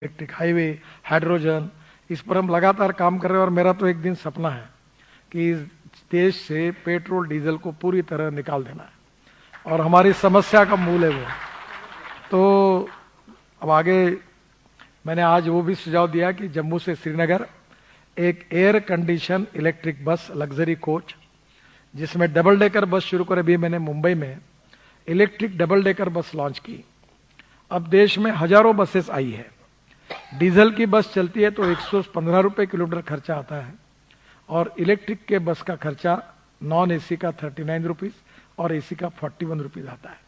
Electric highway, hydrogen, इस पर हम लगातार काम कर रहे हैं। और मेरा तो एक दिन सपना है कि इस देश से पेट्रोल डीजल को पूरी तरह निकाल देना है, और हमारी समस्या का मूल है वो। तो अब आगे मैंने आज वो भी सुझाव दिया कि जम्मू से श्रीनगर एक air condition electric bus luxury coach, जिसमें डबल डेकर बस शुरू कर, अभी मैंने मुंबई में electric double decker bus launch की। अब देश में हजारों बसेस आई है। डीजल की बस चलती है तो 115 रुपए किलोमीटर खर्चा आता है, और इलेक्ट्रिक के बस का खर्चा नॉन एसी का 39 रुपीज और एसी का 41 रुपीज आता है।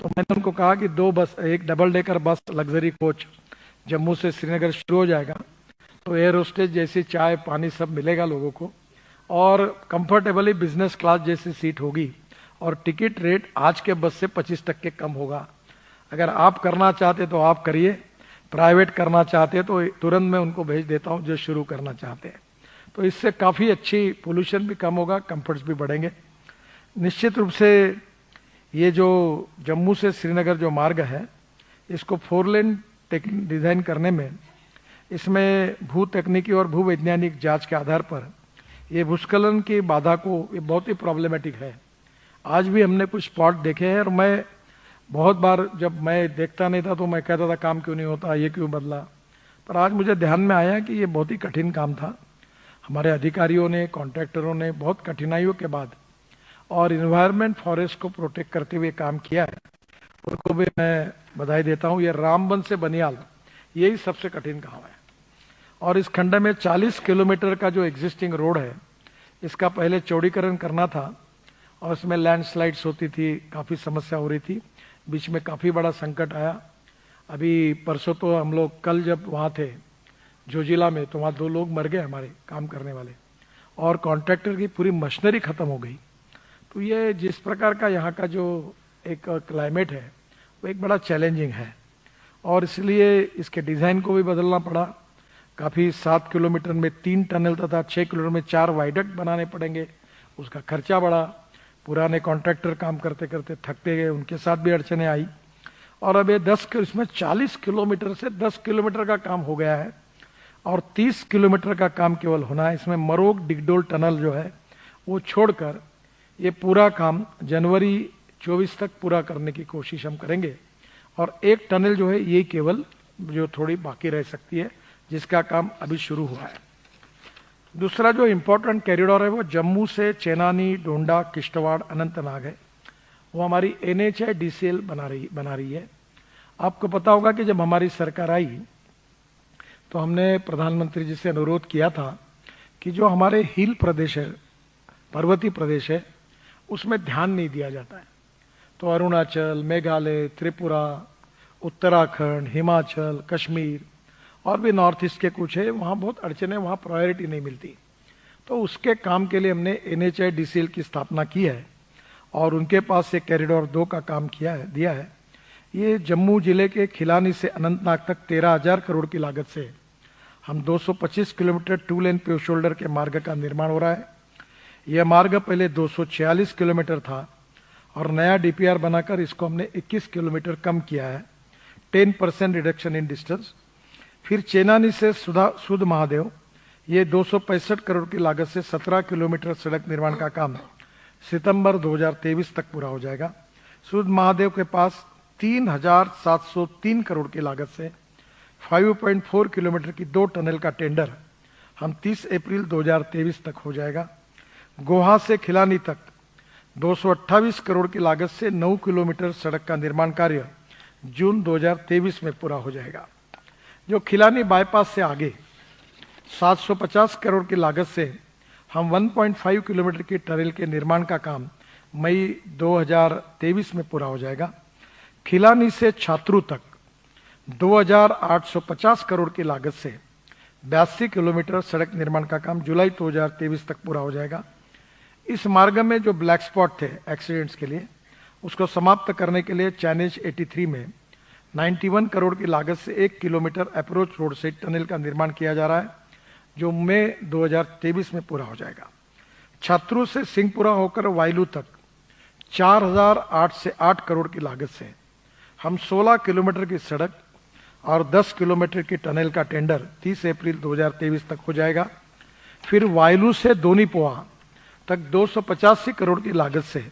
तो मैंने उनको कहा कि दो बस, एक double decker bus luxury coach Jammu से श्रीनगर शुरू हो जाएगा, तो एयर होस्टेज जैसी चाय पानी सब मिलेगा लोगों को, और कंफर्टेबली बिजनेस क्लास जैसी सीट होगी, और टिकट रेट आज के बस से 25% कम होगा। अगर आप करना चाहते तो आप करिए, प्राइवेट करना चाहते तो तुरंत मैं उनको भेज देता हूं जो शुरू करना चाहते हैं। तो इससे काफ़ी अच्छी पोल्यूशन भी कम होगा, कंफर्ट्स भी बढ़ेंगे। निश्चित रूप से ये जो जम्मू से श्रीनगर जो मार्ग है, इसको 4 लेन डिज़ाइन करने में, इसमें भू तकनीकी और भू वैज्ञानिक जांच के आधार पर ये भूस्खलन की बाधा को, ये बहुत ही प्रॉब्लमेटिक है। आज भी हमने कुछ स्पॉट देखे हैं, और मैं बहुत बार जब मैं देखता नहीं था तो मैं कहता था काम क्यों नहीं होता, ये क्यों बदला। पर आज मुझे ध्यान में आया कि ये बहुत ही कठिन काम था। हमारे अधिकारियों ने, कॉन्ट्रैक्टरों ने बहुत कठिनाइयों के बाद और इन्वायरमेंट फॉरेस्ट को प्रोटेक्ट करते हुए काम किया है। उनको भी मैं बधाई देता हूँ। ये रामबन से बनियाल, यही सबसे कठिन काम है। और इस खंड में 40 किलोमीटर का जो एग्जिस्टिंग रोड है, इसका पहले चौड़ीकरण करना था, और इसमें लैंडस्लाइड्स होती थी, काफ़ी समस्या हो रही थी, बीच में काफ़ी बड़ा संकट आया। अभी परसों तो हम लोग, कल जब वहाँ थे जोजिला में, तो वहाँ 2 लोग मर गए हमारे काम करने वाले, और कॉन्ट्रैक्टर की पूरी मशीनरी खत्म हो गई। तो ये जिस प्रकार का यहाँ का जो एक क्लाइमेट है, वो एक बड़ा चैलेंजिंग है, और इसलिए इसके डिज़ाइन को भी बदलना पड़ा। काफ़ी 7 किलोमीटर में 3 टनल तथा 6 किलोमीटर में 4 वाइडक्ट बनाने पड़ेंगे, उसका खर्चा बढ़ा। पुराने कॉन्ट्रैक्टर काम करते करते थकते गए, उनके साथ भी अड़चने आई। और अब ये इसमें 40 किलोमीटर से 10 किलोमीटर का काम हो गया है, और 30 किलोमीटर का काम केवल होना है। इसमें मरोग डिगडोल टनल जो है वो छोड़कर ये पूरा काम जनवरी 24 तक पूरा करने की कोशिश हम करेंगे। और एक टनल जो है ये केवल जो थोड़ी बाकी रह सकती है, जिसका काम अभी शुरू हुआ है। दूसरा जो इम्पोर्टेंट कॉरिडोर है वो जम्मू से चेनानी, डोंडा, किश्तवाड़, अनंतनाग है। वो हमारी NHAIDCL बना रही है। आपको पता होगा कि जब हमारी सरकार आई तो हमने प्रधानमंत्री जी से अनुरोध किया था कि जो हमारे हिल प्रदेश है, पर्वतीय प्रदेश है, उसमें ध्यान नहीं दिया जाता है। तो अरुणाचल, मेघालय, त्रिपुरा, उत्तराखंड, हिमाचल, कश्मीर और भी नॉर्थ ईस्ट के कुछ है, वहाँ बहुत अड़चने, वहाँ प्रायोरिटी नहीं मिलती। तो उसके काम के लिए हमने NHAIDCL की स्थापना की है, और उनके पास से कॉरिडोर 2 का काम दिया है। ये जम्मू जिले के खिलानी से अनंतनाग तक 13,000 करोड़ की लागत से हम 225 किलोमीटर 2 लेन पेव शोल्डर के मार्ग का निर्माण हो रहा है। यह मार्ग पहले 246 किलोमीटर था, और नया DPR बनाकर इसको हमने 21 किलोमीटर कम किया है, 10% रिडक्शन इन डिस्टेंस। फिर चेनानी से सुध महादेव, ये 265 करोड़ की लागत से 17 किलोमीटर सड़क निर्माण का काम सितंबर 2023 तक पूरा हो जाएगा। सुध महादेव के पास 3,703 करोड़ की लागत से 5.4 किलोमीटर की 2 टनल का टेंडर हम 30 अप्रैल 2023 तक हो जाएगा। गोहा से खिलानी तक 228 करोड़ की लागत से 9 किलोमीटर सड़क का निर्माण कार्य जून 2023 में पूरा हो जाएगा। जो खिलानी बाईपास से आगे 750 करोड़ की लागत से हम 1.5 किलोमीटर की टनल के निर्माण का काम मई 2023 में पूरा हो जाएगा। खिलानी से छात्रू तक 2,850 करोड़ की लागत से 82 किलोमीटर सड़क निर्माण का काम जुलाई 2023 तक पूरा हो जाएगा। इस मार्ग में जो ब्लैक स्पॉट थे एक्सीडेंट्स के लिए, उसको समाप्त करने के लिए चाइनीज 83 में 91 करोड़ की लागत से 1 किलोमीटर अप्रोच रोड से टनल का निर्माण किया जा रहा है, जो मई 2023 में पूरा हो जाएगा। छात्रू से सिंहपुरा होकर वायलू तक 4,008 से 8 करोड़ की लागत से हम 16 किलोमीटर की सड़क और 10 किलोमीटर की टनल का टेंडर 30 अप्रैल 2023 तक हो जाएगा। फिर वायलू से दोनीपोआ तक 285 करोड़ की लागत से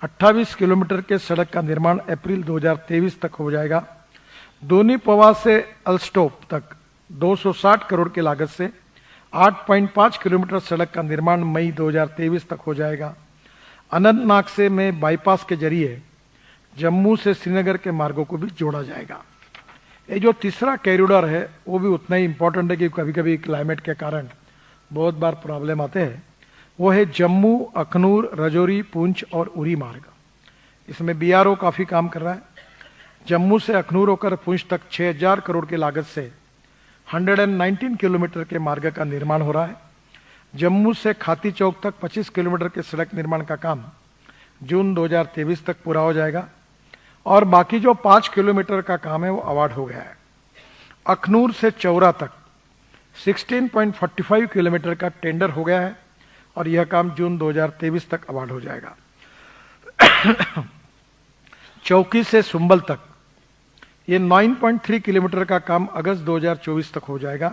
28 किलोमीटर के सड़क का निर्माण अप्रैल 2023 तक हो जाएगा। दोनीपोआ से अलस्टॉप तक 260 करोड़ की लागत से 8.5 किलोमीटर सड़क का निर्माण मई 2023 तक हो जाएगा। अनंतनाग से में बाईपास के जरिए जम्मू से श्रीनगर के मार्गों को भी जोड़ा जाएगा। ये जो तीसरा कॉरिडोर है वो भी उतना ही इंपॉर्टेंट है कि कभी कभी क्लाइमेट के कारण बहुत बार प्रॉब्लम आते हैं। वो है जम्मू अखनूर राजौरी पुंछ और उरी मार्ग। इसमें बीआरओ काफी काम कर रहा है। जम्मू से अखनूर होकर पुंछ तक 6000 करोड़ की लागत से 119 किलोमीटर के मार्ग का निर्माण हो रहा है। जम्मू से खाती चौक तक 25 किलोमीटर के सड़क निर्माण का काम जून 2023 तक पूरा हो जाएगा और बाकी जो 5 किलोमीटर का काम है वो अवार्ड हो गया है। अखनूर से चौरा तक 16.45 किलोमीटर का टेंडर हो गया है और यह काम जून 2023 तक अवार्ड हो जाएगा। चौकी से सुंबल तक ये 9.3 किलोमीटर का काम अगस्त 2024 तक हो जाएगा।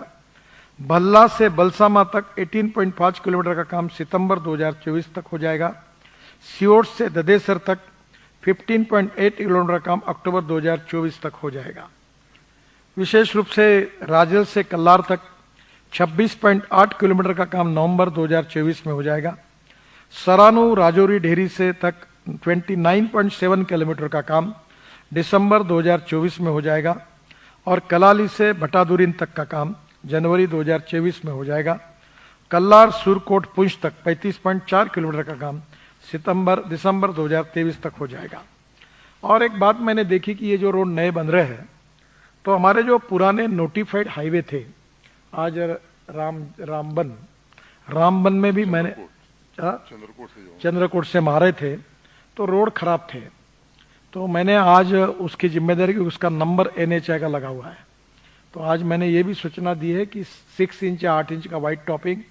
भल्ला से बलसामा तक 18.5 किलोमीटर का काम सितंबर 2024 तक हो जाएगा। सियोट से ददेसर तक 15.8 किलोमीटर का काम अक्टूबर 2024 तक हो जाएगा। विशेष रूप से राजल से कल्लार तक 26.8 किलोमीटर का काम नवंबर 2024 में हो जाएगा। सरानू राजौरी ढेरी से तक 29.7 किलोमीटर का काम दिसंबर 2024 में हो जाएगा और कलाली से भटादुरीन तक का काम जनवरी 2024 में हो जाएगा। कल्लार सुरकोट पुंछ तक 35.4 किलोमीटर का काम दिसंबर 2023 तक हो जाएगा। और एक बात मैंने देखी कि ये जो रोड नए बन रहे हैं तो हमारे जो पुराने नोटिफाइड हाईवे थे, आज रामबन में भी मैंने चंद्रकोट से मारे थे तो रोड खराब थे, तो मैंने आज उसकी जिम्मेदारी, उसका नंबर NHI का लगा हुआ है, तो आज मैंने ये भी सूचना दी है कि 6 इंच या 8 इंच का वाइट टॉपिंग,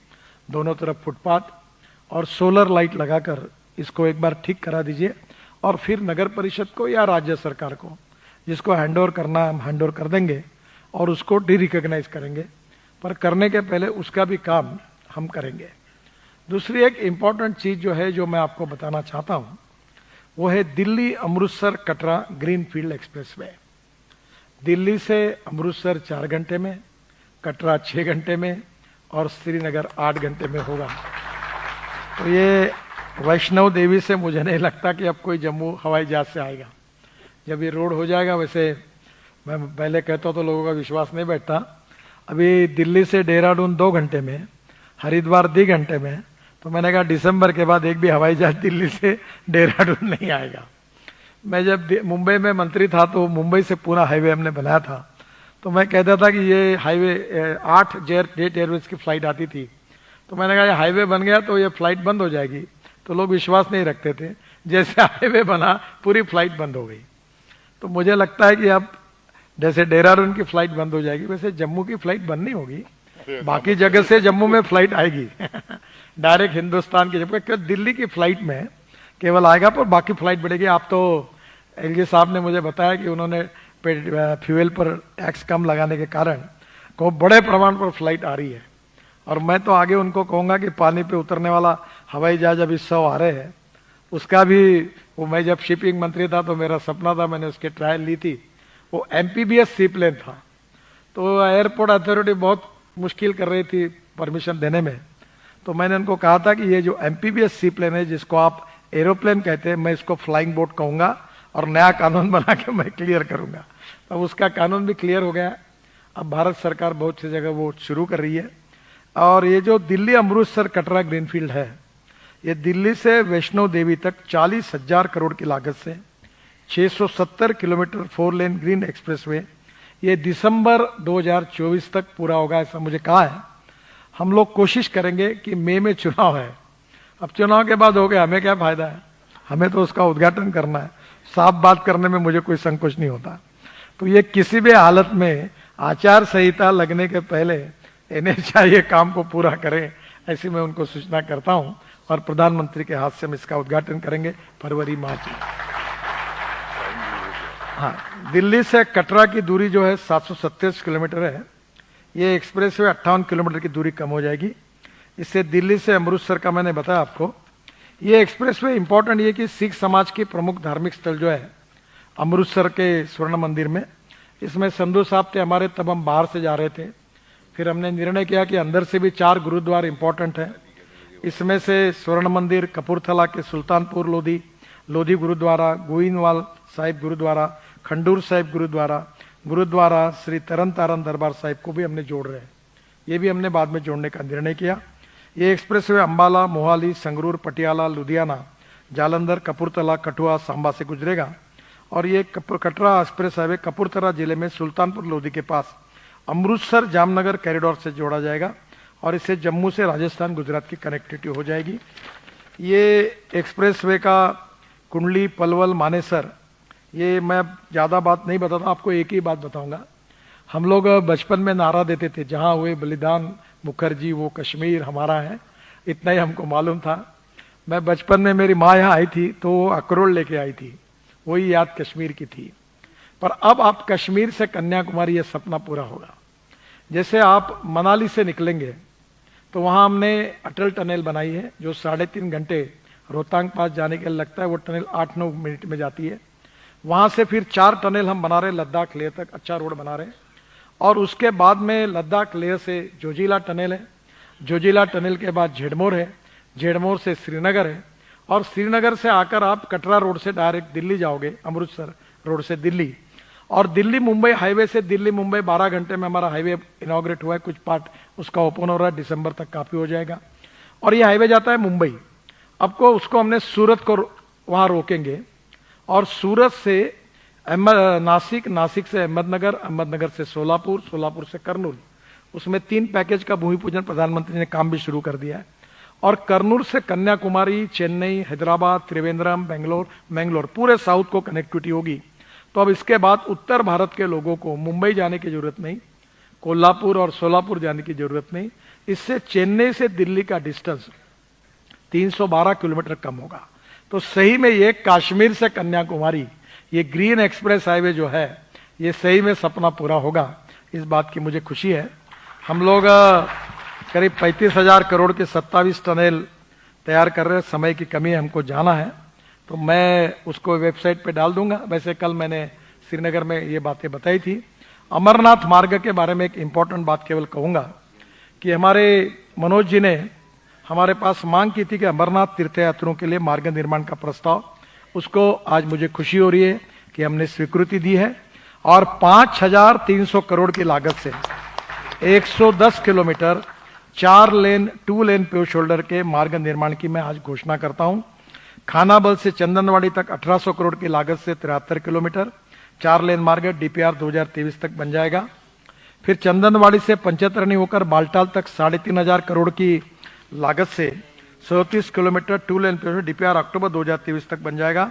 दोनों तरफ फुटपाथ और सोलर लाइट लगाकर इसको एक बार ठीक करा दीजिए और फिर नगर परिषद को या राज्य सरकार को जिसको हैंडओवर करना हम हैंडओवर कर देंगे और उसको डी रिकॉग्नाइज करेंगे, पर करने के पहले उसका भी काम हम करेंगे। दूसरी एक इम्पॉर्टेंट चीज जो है जो मैं आपको बताना चाहता हूं वो है दिल्ली अमृतसर कटरा ग्रीनफील्ड एक्सप्रेसवे। दिल्ली से अमृतसर 4 घंटे में, कटरा 6 घंटे में और श्रीनगर 8 घंटे में होगा। तो ये वैष्णव देवी से मुझे नहीं लगता कि अब कोई जम्मू हवाई जहाज से आएगा। जब ये रोड हो जाएगा, वैसे मैं पहले कहता तो लोगों का विश्वास नहीं बैठता, अभी दिल्ली से देहरादून 2 घंटे में, हरिद्वार 2 घंटे में, तो मैंने कहा दिसंबर के बाद एक भी हवाई जहाज दिल्ली से देहरादून नहीं आएगा। मैं जब मुंबई में मंत्री था तो मुंबई से पूरा हाईवे हमने बनाया था, तो मैं कहता था कि ये हाईवे 8 जेट एयरवेज की फ्लाइट आती थी, तो मैंने कहा ये हाईवे बन गया तो ये फ्लाइट बंद हो जाएगी, तो लोग विश्वास नहीं रखते थे। जैसे हाईवे बना पूरी फ्लाइट बंद हो गई। तो मुझे लगता है कि अब जैसे देहरादून की फ्लाइट बंद हो जाएगी वैसे जम्मू की फ्लाइट बंद नहीं होगी, बाकी जगह से जम्मू में फ्लाइट आएगी डायरेक्ट हिंदुस्तान की, जबकि दिल्ली की फ्लाइट में केवल आएगा पर बाकी फ्लाइट बढ़ेगी। आप तो एलजी साहब ने मुझे बताया कि उन्होंने फ्यूल पर टैक्स कम लगाने के कारण को बड़े प्रमाण पर फ्लाइट आ रही है, और मैं तो आगे उनको कहूंगा कि पानी पे उतरने वाला हवाई जहाज अभी 100 आ रहे हैं, उसका भी वो, मैं जब शिपिंग मंत्री था तो मेरा सपना था, मैंने उसके ट्रायल ली थी, वो एमपीबीएस सी प्लेन था, तो एयरपोर्ट अथॉरिटी बहुत मुश्किल कर रही थी परमिशन देने में, तो मैंने उनको कहा था कि ये जो एमपीबीएस सी प्लेन है जिसको आप एरोप्लेन कहते हैं, मैं इसको फ्लाइंग बोट कहूंगा और नया कानून बना के मैं क्लियर करूंगा। तो उसका कानून भी क्लियर हो गया। अब भारत सरकार बहुत सी जगह वो शुरू कर रही है। और ये जो दिल्ली अमृतसर कटरा ग्रीनफील्ड है, ये दिल्ली से वैष्णो देवी तक 40,000 करोड़ की लागत से 670 किलोमीटर 4 लेन ग्रीन एक्सप्रेसवे ये दिसंबर 2024 तक पूरा होगा, ऐसा मुझे कहा है। हम लोग कोशिश करेंगे कि मई में चुनाव है, अब चुनाव के बाद हो गया हमें क्या फायदा है, हमें तो उसका उद्घाटन करना है। साफ बात करने में मुझे कोई संकोच नहीं होता। तो ये किसी भी हालत में आचार संहिता लगने के पहले NHI ये काम को पूरा करें, ऐसी मैं उनको सूचना करता हूं, और प्रधानमंत्री के हाथ से हम इसका उद्घाटन करेंगे फरवरी मार्च में। हाँ, दिल्ली से कटरा की दूरी जो है 737 किलोमीटर है। ये एक्सप्रेसवे 58 किलोमीटर की दूरी कम हो जाएगी। इससे दिल्ली से अमृतसर का मैंने बताया आपको। ये एक्सप्रेसवे इंपॉर्टेंट ये कि सिख समाज की प्रमुख धार्मिक स्थल जो है अमृतसर के स्वर्ण मंदिर में, इसमें संधू साहब थे हमारे, तब हम बाहर से जा रहे थे। फिर हमने निर्णय किया कि अंदर से भी 4 गुरुद्वार इंपॉर्टेंट है। इसमें से स्वर्ण मंदिर, कपूरथला के सुल्तानपुर लोधी गुरुद्वारा, गोइंदवाल साहिब गुरुद्वारा, खंडूर साहिब गुरुद्वारा श्री तरन तारण दरबार साहिब को भी हमने जोड़ रहे हैं। ये भी हमने बाद में जोड़ने का निर्णय किया। ये एक्सप्रेसवे अंबाला, मोहाली, संगरूर, पटियाला, लुधियाना, जालंधर, कपूरथला, कठुआ, सांबा से गुजरेगा। और ये कटरा एक्सप्रेस हाईवे कपूरथला जिले में सुल्तानपुर लोधी के पास अमृतसर जामनगर कॉरिडोर से जोड़ा जाएगा और इससे जम्मू से राजस्थान, गुजरात की कनेक्टिविटी हो जाएगी। ये एक्सप्रेसवे का कुंडली, पलवल, मानेसर, ये मैं ज़्यादा बात नहीं बताता, आपको एक ही बात बताऊंगा। हम लोग बचपन में नारा देते थे, जहाँ हुए बलिदान मुखर्जी वो कश्मीर हमारा है, इतना ही हमको मालूम था। मैं बचपन में मेरी माँ यहाँ आई थी तो वो अखरोट लेके आई थी, वही याद कश्मीर की थी। पर अब आप कश्मीर से कन्याकुमारी, ये सपना पूरा होगा। जैसे आप मनाली से निकलेंगे तो वहाँ हमने अटल टनल बनाई है, जो 3.5 घंटे रोहतांग पास जाने के लिए लगता है, वो टनल 8-9 मिनट में जाती है। वहाँ से फिर 4 टनल हम बना रहे लद्दाख लेह तक, अच्छा रोड बना रहे। और उसके बाद में लद्दाख लेह से जोजिला टनल है, जोजिला टनल के बाद झेडमोर है, झेडमोर से श्रीनगर है, और श्रीनगर से आकर आप कटरा रोड से डायरेक्ट दिल्ली जाओगे, अमृतसर रोड से दिल्ली। और दिल्ली मुंबई हाईवे से दिल्ली मुंबई 12 घंटे में हमारा हाईवे इनॉग्रेट हुआ है, कुछ पार्ट उसका ओपन हो रहा है, दिसंबर तक काफी हो जाएगा। और ये हाईवे जाता है मुंबई। आपको उसको हमने सूरत को वहां रोकेंगे, और सूरत से नासिक, नासिक से अहमदनगर, अहमदनगर से सोलापुर, सोलापुर से कर्नूल। उसमें 3 पैकेज का भूमि पूजन प्रधानमंत्री ने काम भी शुरू कर दिया है। और कर्नूल से कन्याकुमारी, चेन्नई, हैदराबाद, त्रिवेंद्रम, मैंगलोर पूरे साउथ को कनेक्टिविटी होगी। तो अब इसके बाद उत्तर भारत के लोगों को मुंबई जाने की जरूरत नहीं, कोल्हापुर और सोलापुर जाने की जरूरत नहीं। इससे चेन्नई से दिल्ली का डिस्टेंस 312 किलोमीटर कम होगा। तो सही में ये कश्मीर से कन्याकुमारी, ये ग्रीन एक्सप्रेस हाईवे जो है, ये सही में सपना पूरा होगा। इस बात की मुझे खुशी है। हम लोग करीब 35,000 करोड़ के 27 टनल तैयार कर रहे हैं। समय की कमी है, हमको जाना है, तो मैं उसको वेबसाइट पे डाल दूंगा। वैसे कल मैंने श्रीनगर में ये बातें बताई थी। अमरनाथ मार्ग के बारे में एक इंपॉर्टेंट बात केवल कहूंगा कि हमारे मनोज जी ने हमारे पास मांग की थी कि अमरनाथ तीर्थयात्रियों के लिए मार्ग निर्माण का प्रस्ताव, उसको आज मुझे खुशी हो रही है कि हमने स्वीकृति दी है। और 5,300 करोड़ की लागत से 110 किलोमीटर 4 लेन 2 लेन पेव शोल्डर के मार्ग निर्माण की मैं आज घोषणा करता हूं। खानाबल से चंदनवाड़ी तक 1800 करोड़ की लागत से 73 किलोमीटर 4 लेन मार्ग डीपीआर 2023 तक बन जाएगा। फिर चंदनवाड़ी से पंचतरणी होकर बालटाल तक 3,500 करोड़ की लागत से 37 किलोमीटर 2 लेन पेव डीपीआर अक्टूबर 2023 तक बन जाएगा।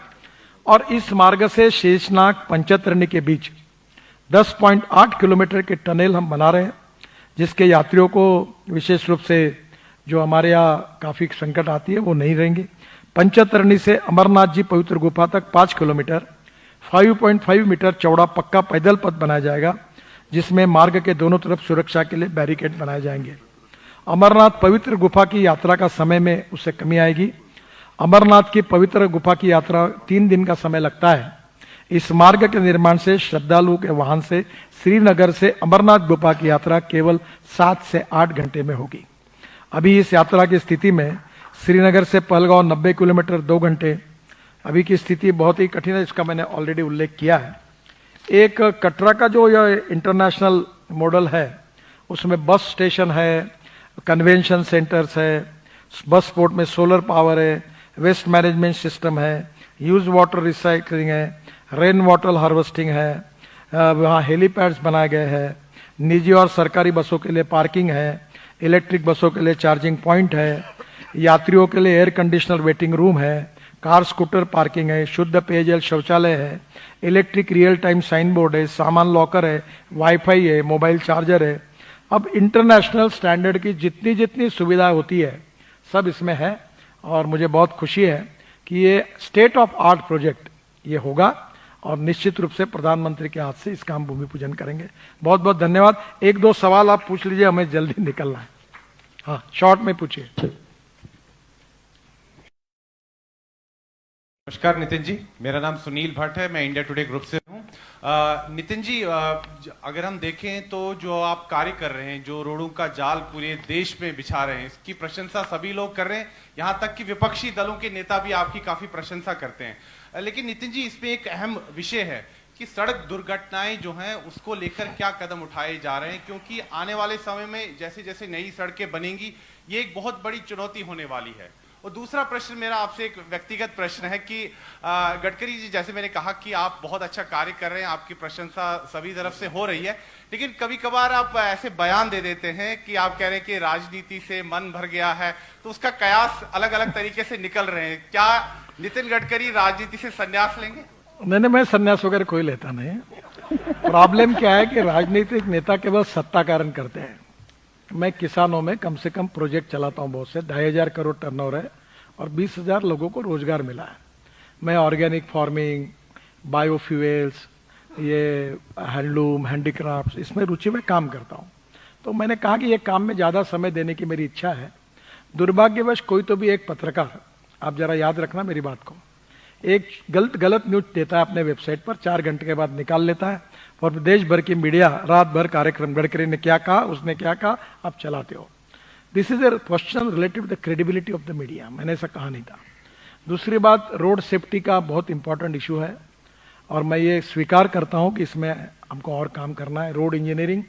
और इस मार्ग से शेषनाग पंचतरणी के बीच 10.8 किलोमीटर के टनल हम बना रहे हैं, जिसके यात्रियों को विशेष रूप से जो हमारे यहाँ काफी संकट आती है वो नहीं रहेंगे। पंचतरणी से अमरनाथ जी पवित्र गुफा तक 5 किलोमीटर 5.5 मीटर चौड़ा पक्का पैदल पथ बनाया जाएगा, जिसमें मार्ग के दोनों तरफ सुरक्षा के लिए बैरिकेड बनाए जाएंगे। अमरनाथ पवित्र गुफा की यात्रा का समय में उससे कमी आएगी। अमरनाथ की पवित्र गुफा की यात्रा 3 दिन का समय लगता है। इस मार्ग के निर्माण से श्रद्धालुओं के वाहन से श्रीनगर से अमरनाथ गुफा की यात्रा केवल 7 से 8 घंटे में होगी। अभी इस यात्रा की स्थिति में श्रीनगर से पहलगांव 90 किलोमीटर 2 घंटे, अभी की स्थिति बहुत ही कठिन है, इसका मैंने ऑलरेडी उल्लेख किया है। एक कटरा का जो यह इंटरनेशनल मॉडल है, उसमें बस स्टेशन है, कन्वेंशन सेंटर्स है, बस स्पोर्ट में सोलर पावर है, वेस्ट मैनेजमेंट सिस्टम है, यूज वाटर रिसाइकलिंग है, रेन वाटर हार्वेस्टिंग है, वहाँ हेलीपैड्स बनाए गए हैं, निजी और सरकारी बसों के लिए पार्किंग है, इलेक्ट्रिक बसों के लिए चार्जिंग पॉइंट है, यात्रियों के लिए एयर कंडीशनर वेटिंग रूम है, कार स्कूटर पार्किंग है, शुद्ध पेयजल शौचालय है, electric real time sign board है, सामान लॉकर है, वाईफाई है, मोबाइल चार्जर है। अब इंटरनेशनल स्टैंडर्ड की जितनी जितनी सुविधा होती है सब इसमें है। और मुझे बहुत खुशी है कि ये स्टेट ऑफ आर्ट प्रोजेक्ट ये होगा और निश्चित रूप से प्रधानमंत्री के हाथ से इसका हम भूमि पूजन करेंगे। बहुत बहुत धन्यवाद। एक दो सवाल आप पूछ लीजिए, हमें जल्दी निकलना है। हाँ, शॉर्ट में पूछिए। नमस्कार नितिन जी, मेरा नाम सुनील भट्ट है, मैं इंडिया टुडे ग्रुप से हूँ। नितिन जी, अगर हम देखें तो जो आप कार्य कर रहे हैं, जो रोडों का जाल पूरे देश में बिछा रहे हैं, इसकी प्रशंसा सभी लोग कर रहे हैं, यहाँ तक कि विपक्षी दलों के नेता भी आपकी काफी प्रशंसा करते हैं। लेकिन नितिन जी, इसमें एक अहम विषय है कि सड़क दुर्घटनाएं जो हैं उसको लेकर क्या कदम उठाए जा रहे हैं, क्योंकि आने वाले समय में जैसे जैसे नई सड़कें बनेंगी ये एक बहुत बड़ी चुनौती होने वाली है। और दूसरा प्रश्न मेरा आपसे एक व्यक्तिगत प्रश्न है कि गडकरी जी, जैसे मैंने कहा कि आप बहुत अच्छा कार्य कर रहे हैं, आपकी प्रशंसा सभी तरफ से हो रही है, लेकिन कभी कभार आप ऐसे बयान दे देते हैं कि आप कह रहे हैं कि राजनीति से मन भर गया है, तो उसका कयास अलग अलग तरीके से निकल रहे हैं। क्या नितिन गडकरी राजनीति से संन्यास लेंगे? नहीं, मैं संन्यास वगैरह कोई लेता नहीं। प्रॉब्लम क्या है कि राजनीतिक नेता केवल सत्ता कारण करते हैं। मैं किसानों में कम से कम प्रोजेक्ट चलाता हूं बहुत से, 2,500 करोड़ टर्नओवर है और 20,000 लोगों को रोजगार मिला है। मैं ऑर्गेनिक फार्मिंग, बायोफ्यूल्स, ये हैंडलूम, हैंडीक्राफ्ट, इसमें रुचि में काम करता हूं। तो मैंने कहा कि ये काम में ज्यादा समय देने की मेरी इच्छा है। दुर्भाग्यवश कोई तो भी एक पत्रकार, आप जरा याद रखना मेरी बात को, एक गलत न्यूज देता है अपने वेबसाइट पर, 4 घंटे के बाद निकाल लेता है और देश भर की मीडिया रात भर कार्यक्रम, गडकरी ने क्या कहा, उसने क्या कहा, आप चलाते हो। This is a question related the credibility of the media. मैंने ऐसा कहा नहीं था। दूसरी बात, रोड सेफ्टी का बहुत इंपॉर्टेंट इशू है और मैं ये स्वीकार करता हूं कि इसमें हमको और काम करना है। रोड इंजीनियरिंग,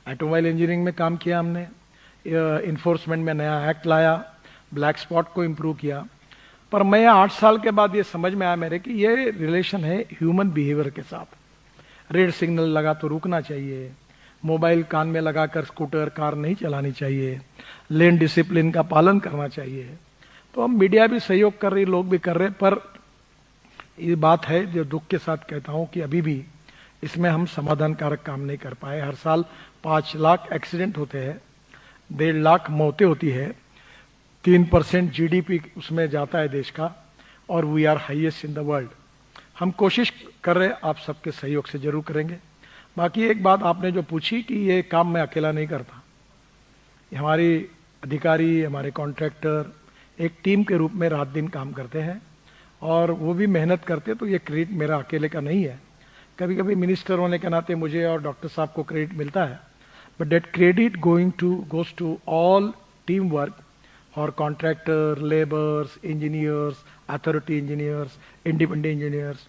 ऑटोमोबाइल इंजीनियरिंग में काम किया हमने, इन्फोर्समेंट में नया एक्ट लाया, ब्लैक स्पॉट को इम्प्रूव किया। पर मैं 8 साल के बाद ये समझ में आया मेरे कि ये रिलेशन है ह्यूमन बिहेवियर के साथ। रेड सिग्नल लगा तो रुकना चाहिए, मोबाइल कान में लगाकर स्कूटर कार नहीं चलानी चाहिए, लेन डिसिप्लिन का पालन करना चाहिए। तो हम मीडिया भी सहयोग कर रही, लोग भी कर रहे, पर ये बात है जो दुख के साथ कहता हूं कि अभी भी इसमें हम समाधानकारक काम नहीं कर पाए। हर साल 5 लाख एक्सीडेंट होते हैं, 1.5 लाख मौतें होती है, 3% जीडीपी उसमें जाता है देश का, और we are highest in the world. हम कोशिश कर रहे, आप सबके सहयोग से जरूर करेंगे। बाकी एक बात आपने जो पूछी कि ये काम मैं अकेला नहीं करता, हमारी अधिकारी, हमारे कॉन्ट्रैक्टर एक टीम के रूप में रात दिन काम करते हैं और वो भी मेहनत करते, तो ये क्रेडिट मेरा अकेले का नहीं है। कभी कभी मिनिस्टर होने के नाते मुझे और डॉक्टर साहब को क्रेडिट मिलता है, but that credit goes to all team work और contractor, labours, engineers, authority engineers, independent engineers,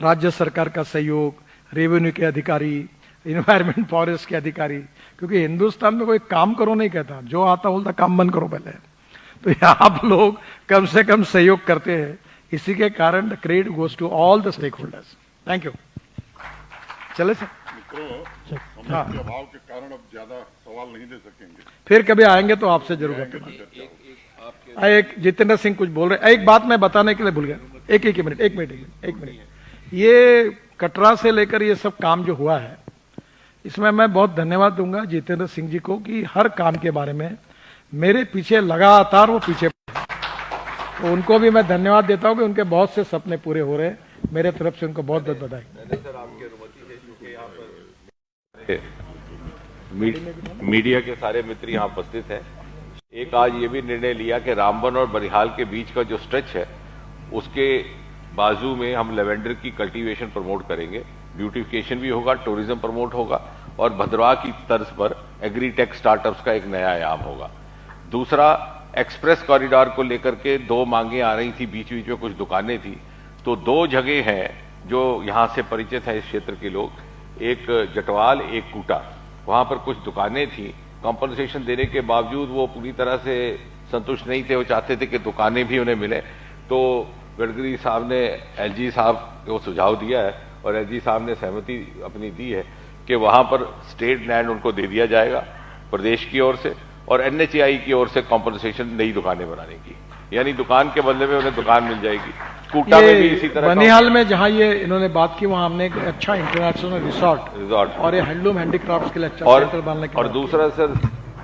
राज्य सरकार का सहयोग, रेवेन्यू के अधिकारी, इन्वायरमेंट फॉरेस्ट के अधिकारी, क्योंकि हिंदुस्तान में कोई काम करो नहीं कहता, जो आता बोलता काम बंद करो पहले। तो ये आप लोग कम से कम सहयोग करते हैं, इसी के कारण the credit goes to all the stakeholders. Thank you. चले सर। मित्रों, हम अभाव के कारण अब ज्यादा सवाल नहीं ले सकेंगे, फिर कभी आएंगे तो आपसे जरूर बात। एक जितेंद्र सिंह कुछ बोल रहे, एक बात मैं बताने के लिए भूल गया, एक मिनट। ये कटरा से लेकर ये सब काम जो हुआ है, इसमें मैं बहुत धन्यवाद दूंगा जितेंद्र सिंह जी को कि हर काम के बारे में मेरे पीछे लगातार वो पीछे, तो उनको भी मैं धन्यवाद देता हूं कि उनके बहुत से सपने पूरे हो रहे हैं। मेरे तरफ से उनको बहुत बहुत बधाई। सर, आपकी अनुमति है, क्योंकि यहाँ पर मीडिया के सारे मित्र यहाँ उपस्थित हैं। एक आज ये भी निर्णय लिया कि रामबन और बनिहाल के बीच का जो स्ट्रेच है उसके बाजू में हम लेवेंडर की कल्टीवेशन प्रमोट करेंगे, ब्यूटिफिकेशन भी होगा, टूरिज्म प्रमोट होगा और भद्रवाह की तर्ज पर एग्रीटेक स्टार्टअप्स का एक नया आयाम होगा। दूसरा, एक्सप्रेस कॉरिडोर को लेकर के 2 मांगे आ रही थी, बीच बीच में कुछ दुकानें थी, तो 2 जगह हैं जो यहां से परिचित है इस क्षेत्र के लोग, एक जटवाल, एक कूटा, वहां पर कुछ दुकानें थी। कॉम्पनसेशन देने के बावजूद वो पूरी तरह से संतुष्ट नहीं थे, वो चाहते थे कि दुकानें भी उन्हें मिले। तो गडकरी साहब ने एलजी साहब को सुझाव दिया है और एलजी साहब ने सहमति अपनी दी है कि वहां पर स्टेट लैंड उनको दे दिया जाएगा प्रदेश की ओर से, और एनएचएआई की ओर से कॉम्पनसेशन नई दुकानें बनाने की, यानी दुकान के बदले में उन्हें दुकान मिल जाएगी। कूटा में भी इसी तरह, बनिहाल में जहां ये इन्होंने बात की, वहां हमने एक अच्छा इंटरनेशनल रिसोर्ट और ये हैंडलूम हैंडीक्राफ्ट्स के लिए अच्छा सेंटर बनाने की। और दूसरा सर,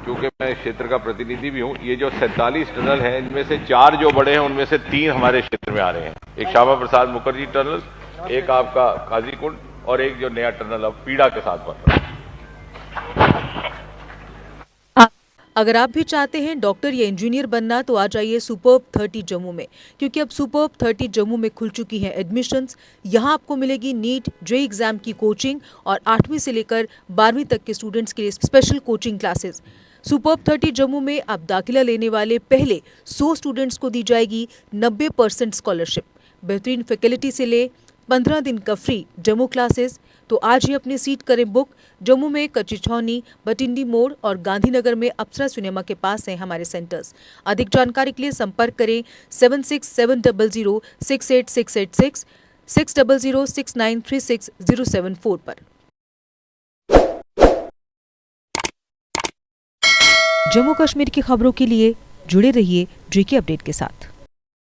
क्योंकि मैं क्षेत्र का प्रतिनिधि भी हूं, ये जो 47 टनल हैं, इनमें से 4 जो बड़े हैं उनमें से 3 हमारे क्षेत्र में आ रहे हैं। एक श्यामा प्रसाद मुखर्जी टनल, एक आपका काजीकुंड और एक जो नया टनल अब पीड़ा के साथ बन रहा है। अगर आप भी चाहते हैं डॉक्टर या इंजीनियर बनना तो आ जाइए सुपर्ब 30 जम्मू में, क्योंकि अब सुपर्ब 30 जम्मू में खुल चुकी हैं एडमिशन्स। यहां आपको मिलेगी नीट जेईई एग्जाम की कोचिंग और 8वीं से लेकर 12वीं तक के स्टूडेंट्स के लिए special coaching classes. Superb 30 Jammu में अब दाखिला लेने वाले पहले 100 स्टूडेंट्स को दी जाएगी 90% स्कॉलरशिप। बेहतरीन फैकल्टी से ले 15 दिन का फ्री डेमो क्लासेस। तो आज ही अपनी सीट करें बुक। जम्मू में कच्ची छौनी, बटिंडी मोड़ और गांधीनगर में अप्सरा सिनेमा के पास हैं हमारे सेंटर्स। अधिक जानकारी के लिए संपर्क करें 7670068686 6006936074 पर। जम्मू कश्मीर की खबरों के लिए जुड़े रहिए जेके अपडेट के साथ।